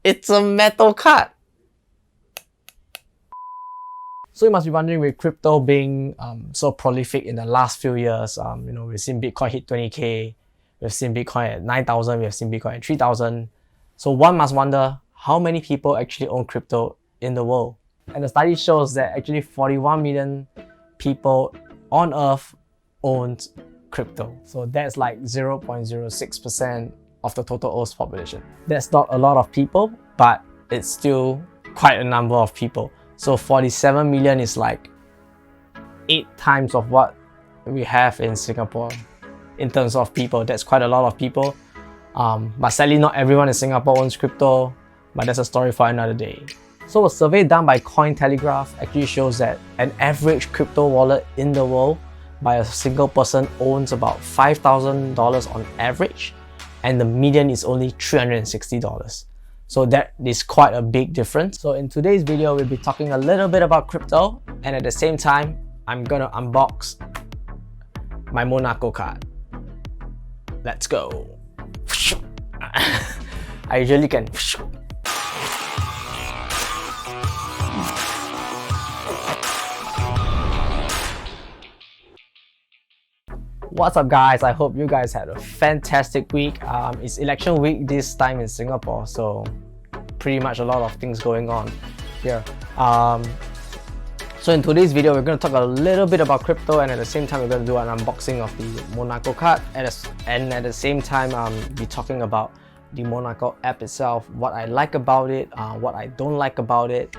It's a metal card. So you must be wondering, with crypto being so prolific in the last few years, we've seen Bitcoin hit 20K, we've seen Bitcoin at 9,000, we've seen Bitcoin at 3,000. So one must wonder, how many people actually own crypto in the world? And the study shows that actually 41 million people on Earth owns crypto. So that's like 0.06% of the total Earth's population. That's not a lot of people, but it's still quite a number of people. So 47 million is like 8 times of what we have in Singapore in terms of people. That's quite a lot of people. But sadly, not everyone in Singapore owns crypto, but that's a story for another day. So a survey done by Cointelegraph actually shows that an average crypto wallet in the world by a single person owns about $5,000 on average, and the median is only $360. So that is quite a big difference. So in today's video, we'll be talking a little bit about crypto, and at the same time, I'm gonna unbox my Monaco card. Let's go. I usually can. What's up guys, I hope you guys had a fantastic week. It's election week this time in Singapore, so pretty much a lot of things going on here. So in today's video, we're going to talk a little bit about crypto, and at the same time we're going to do an unboxing of the Monaco card, and at the same time be talking about the Monaco app itself, what I like about it, what I don't like about it.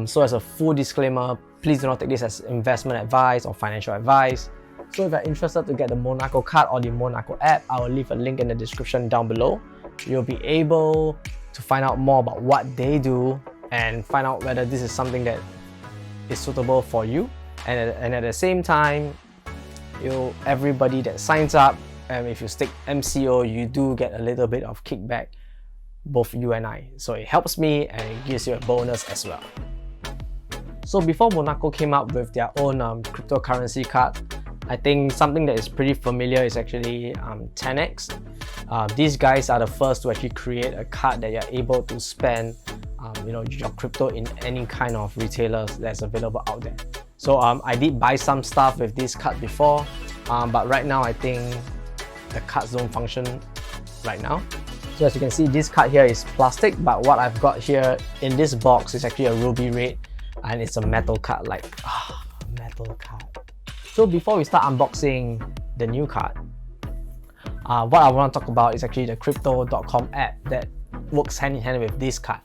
So as a full disclaimer, please do not take this as investment advice or financial advice. So if you're interested to get the Monaco card or the Monaco app, I will leave a link in the description down below. You'll be able to find out more about what they do and find out whether this is something that is suitable for you. And at the same time, everybody that signs up, if you stick MCO, you do get a little bit of kickback, both you and I. So it helps me and it gives you a bonus as well. So before Monaco came up with their own cryptocurrency card, I think something that is pretty familiar is actually 10x. These guys are the first to actually create a card that you're able to spend your crypto in any kind of retailers that's available out there. So I did buy some stuff with this card before, but right now I think the cards don't function right now. So as you can see, this card here is plastic, but what I've got here in this box is actually a ruby red, and it's a metal card, metal card. So before we start unboxing the new card, what I want to talk about is actually the Crypto.com app that works hand in hand with this card.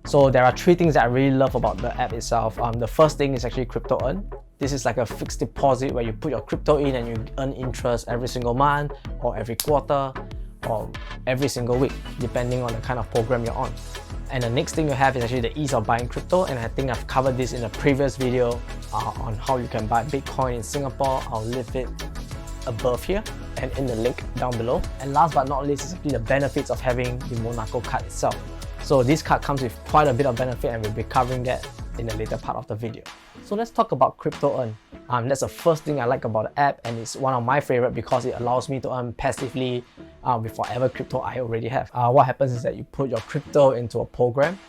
So there are 3 things that I really love about the app itself. The first thing is actually CryptoEarn. This is like a fixed deposit where you put your crypto in and you earn interest every single month or every quarter or every single week, depending on the kind of program you're on. And the next thing you have is actually the ease of buying crypto, and I think I've covered this in a previous video on how you can buy Bitcoin in Singapore. I'll leave it above here and in the link down below. And last but not least is actually the benefits of having the Monaco card itself. So this card comes with quite a bit of benefit, and we'll be covering that in the later part of the video. So let's talk about CryptoEarn. That's the first thing I like about the app, and it's one of my favorite because it allows me to earn passively with whatever crypto I already have. What happens is that you put your crypto into a program.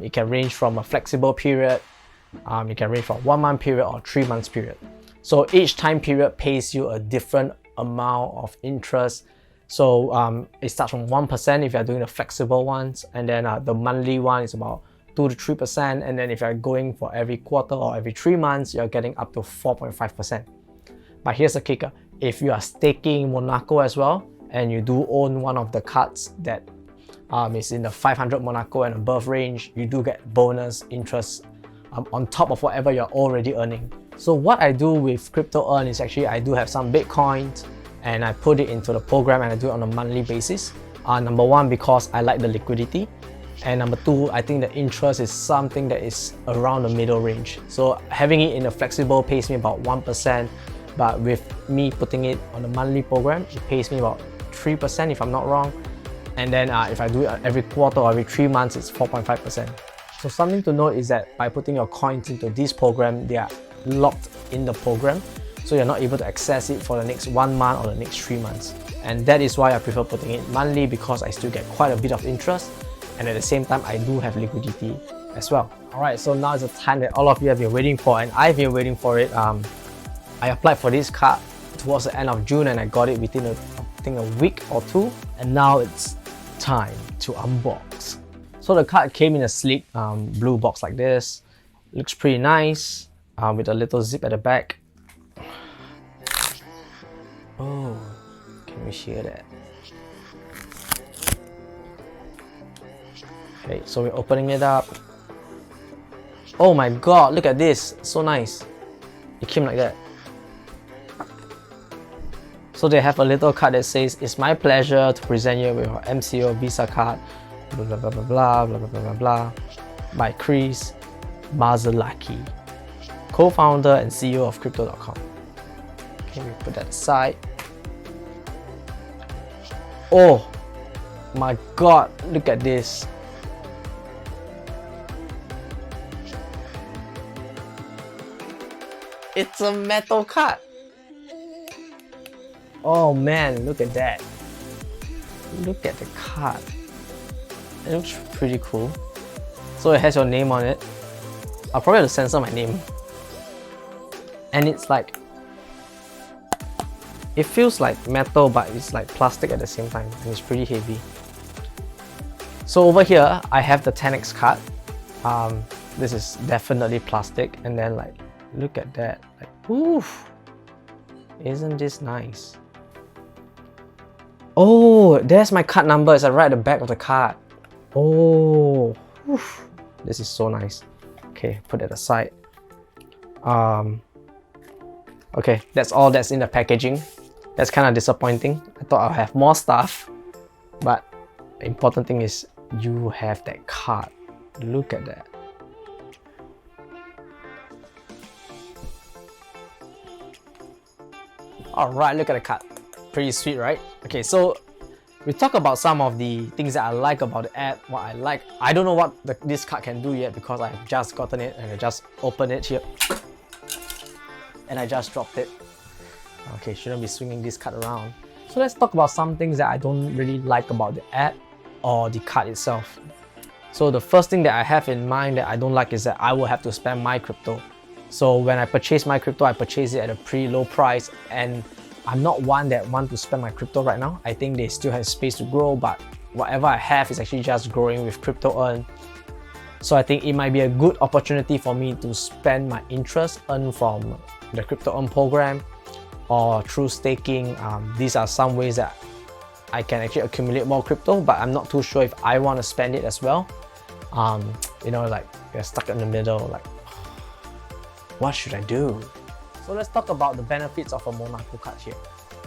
It can range from a flexible period, it can range from 1 month period or 3 months period. So each time period pays you a different amount of interest. So it starts from 1% if you're doing the flexible ones, and then the monthly one is about 2 to 3%, and then if you're going for every quarter or every 3 months, you're getting up to 4.5%. But here's the kicker: if you are staking Monaco as well, and you do own one of the cards that is in the 500 Monaco and above range, you do get bonus interest on top of whatever you're already earning. So what I do with CryptoEarn is actually I do have some Bitcoins, and I put it into the program, and I do it on a monthly basis. Number one, because I like the liquidity, and number two, I think the interest is something that is around the middle range. So having it in a flexible pays me about 1%, but with me putting it on a monthly program, it pays me about 3% if I'm not wrong. And then if I do it every quarter or every 3 months, it's 4.5%. So something to note is that by putting your coins into this program, they are locked in the program, so you're not able to access it for the next 1 month or the next 3 months. And that is why I prefer putting it monthly, because I still get quite a bit of interest. and at the same time I do have liquidity as well. Alright, so now is the time that all of you have been waiting for, and I've been waiting for it. I applied for this card towards the end of June and I got it within I think a week or two, and now it's time to unbox. So the card came in a sleek blue box like this. Looks pretty nice with a little zip at the back. Oh, can we hear that? Okay, so we're opening it up. Oh my god, look at this, so nice. It came like that. So they have a little card that says, "It's my pleasure to present you with our MCO Visa card, blah blah blah blah blah blah blah blah blah, by Chris Marzalaki, co-founder and CEO of Crypto.com." Okay, we put that aside. Oh my god, look at this. It's a metal card. Oh man, look at that. Look at the card. It looks pretty cool. So it has your name on it. I'll probably have to censor my name. And it's like, it feels like metal, but it's like plastic at the same time, and it's pretty heavy. So over here, I have the 10x card. This is definitely plastic, and then like, look at that, like, oof, isn't this nice? Oh, there's my card number. It's right at the back of the card. Oh, oof, this is so nice. Okay, put it aside. Okay, that's all that's in the packaging. That's kind of disappointing. I thought I'll have more stuff, but the important thing is you have that card. Look at that. Alright, look at the card. Pretty sweet, right? Okay, so we talk about some of the things that I like about the app, what I like. I don't know what this card can do yet because I've just gotten it and I just opened it here. And I just dropped it. Okay, shouldn't be swinging this card around. So let's talk about some things that I don't really like about the app or the card itself. So the first thing that I have in mind that I don't like is that I will have to spend my crypto. So when I purchase my crypto, I purchase it at a pretty low price, and I'm not one that want to spend my crypto right now. I think they still have space to grow, but whatever I have is actually just growing with CryptoEarn. So I think it might be a good opportunity for me to spend my interest earned from the CryptoEarn program or through staking. These are some ways that I can actually accumulate more crypto, but I'm not too sure if I want to spend it as well. You know, like you're stuck in the middle, like, what should I do? So let's talk about the benefits of a Monaco card here.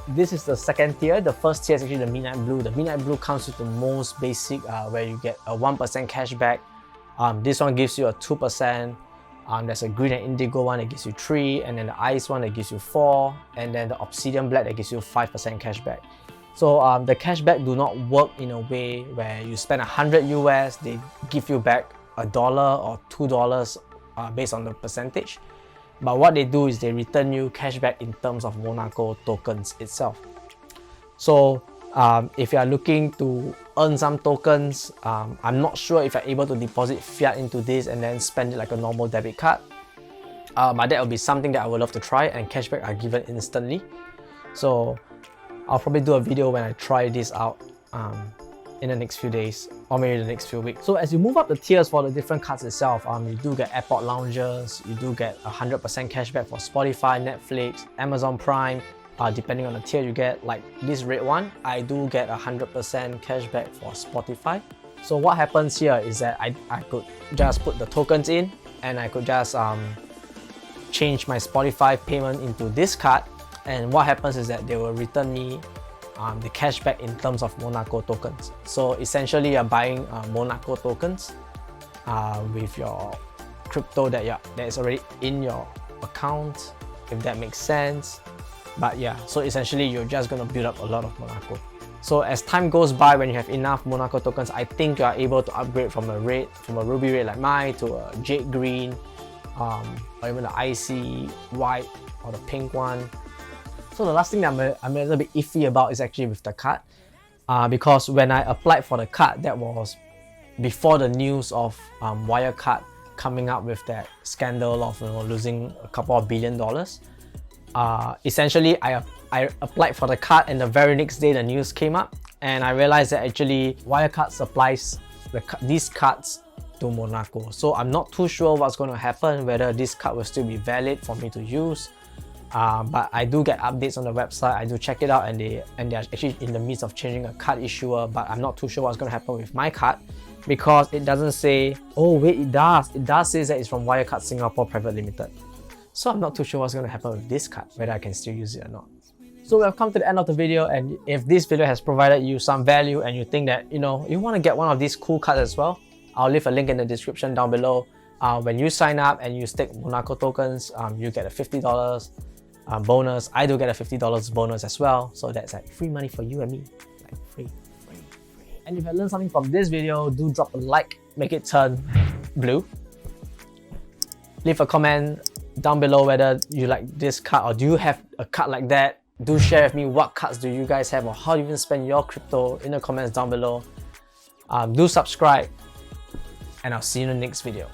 This is the second tier. The first tier is actually the Midnight Blue. The Midnight Blue comes with the most basic, where you get a 1% cashback. This one gives you a 2%. There's a green and indigo one that gives you 3, and then the ice one that gives you 4, and then the obsidian black that gives you 5% cashback. So the cashback do not work in a way where you spend 100 US, they give you back $1 or $2 based on the percentage. But what they do is they return you cashback in terms of Monaco tokens itself. So if you are looking to earn some tokens, I'm not sure if you're able to deposit fiat into this and then spend it like a normal debit card. But that will be something that I would love to try, and cashback are given instantly. So I'll probably do a video when I try this out in the next few days, or maybe the next few weeks. So as you move up the tiers for the different cards itself, you do get airport lounges, you do get 100% cashback for Spotify, Netflix, Amazon Prime, depending on the tier you get. Like this red one, I do get 100% cashback for Spotify. So what happens here is that I could just put the tokens in, and I could just change my Spotify payment into this card, and what happens is that they will return me the cashback in terms of Monaco tokens. So essentially you're buying Monaco tokens with your crypto that is already in your account, if that makes sense. But yeah, so essentially you're just going to build up a lot of Monaco. So as time goes by, when you have enough Monaco tokens, I think you are able to upgrade from a ruby red like mine to a jade green, or even the icy white or the pink one. So the last thing that I'm a little bit iffy about is actually with the card, because when I applied for the card, that was before the news of Wirecard coming up with that scandal of losing a couple of $1 billion. Essentially, I applied for the card, and the very next day the news came up, and I realized that actually Wirecard supplies these cards to Monaco. So I'm not too sure what's going to happen, whether this card will still be valid for me to use. But I do get updates on the website. I do check it out, and they're actually in the midst of changing a card issuer. But I'm not too sure what's going to happen with my card, because it doesn't say. Oh wait, it does. It does say that it's from Wirecard Singapore Private Limited. So I'm not too sure what's going to happen with this card, whether I can still use it or not. So we've come to the end of the video, and if this video has provided you some value and you think that you want to get one of these cool cards as well, I'll leave a link in the description down below. When you sign up and you stake Monaco tokens, you get a $50 bonus. I do get a $50 bonus as well, so that's like free money for you and me, like free. And if you learned something from this video, do drop a like, make it turn blue. Leave a comment down below whether you like this card, or do you have a card like that. Do share with me what cards do you guys have, or how do you even spend your crypto in the comments down below. Do subscribe, and I'll see you in the next video.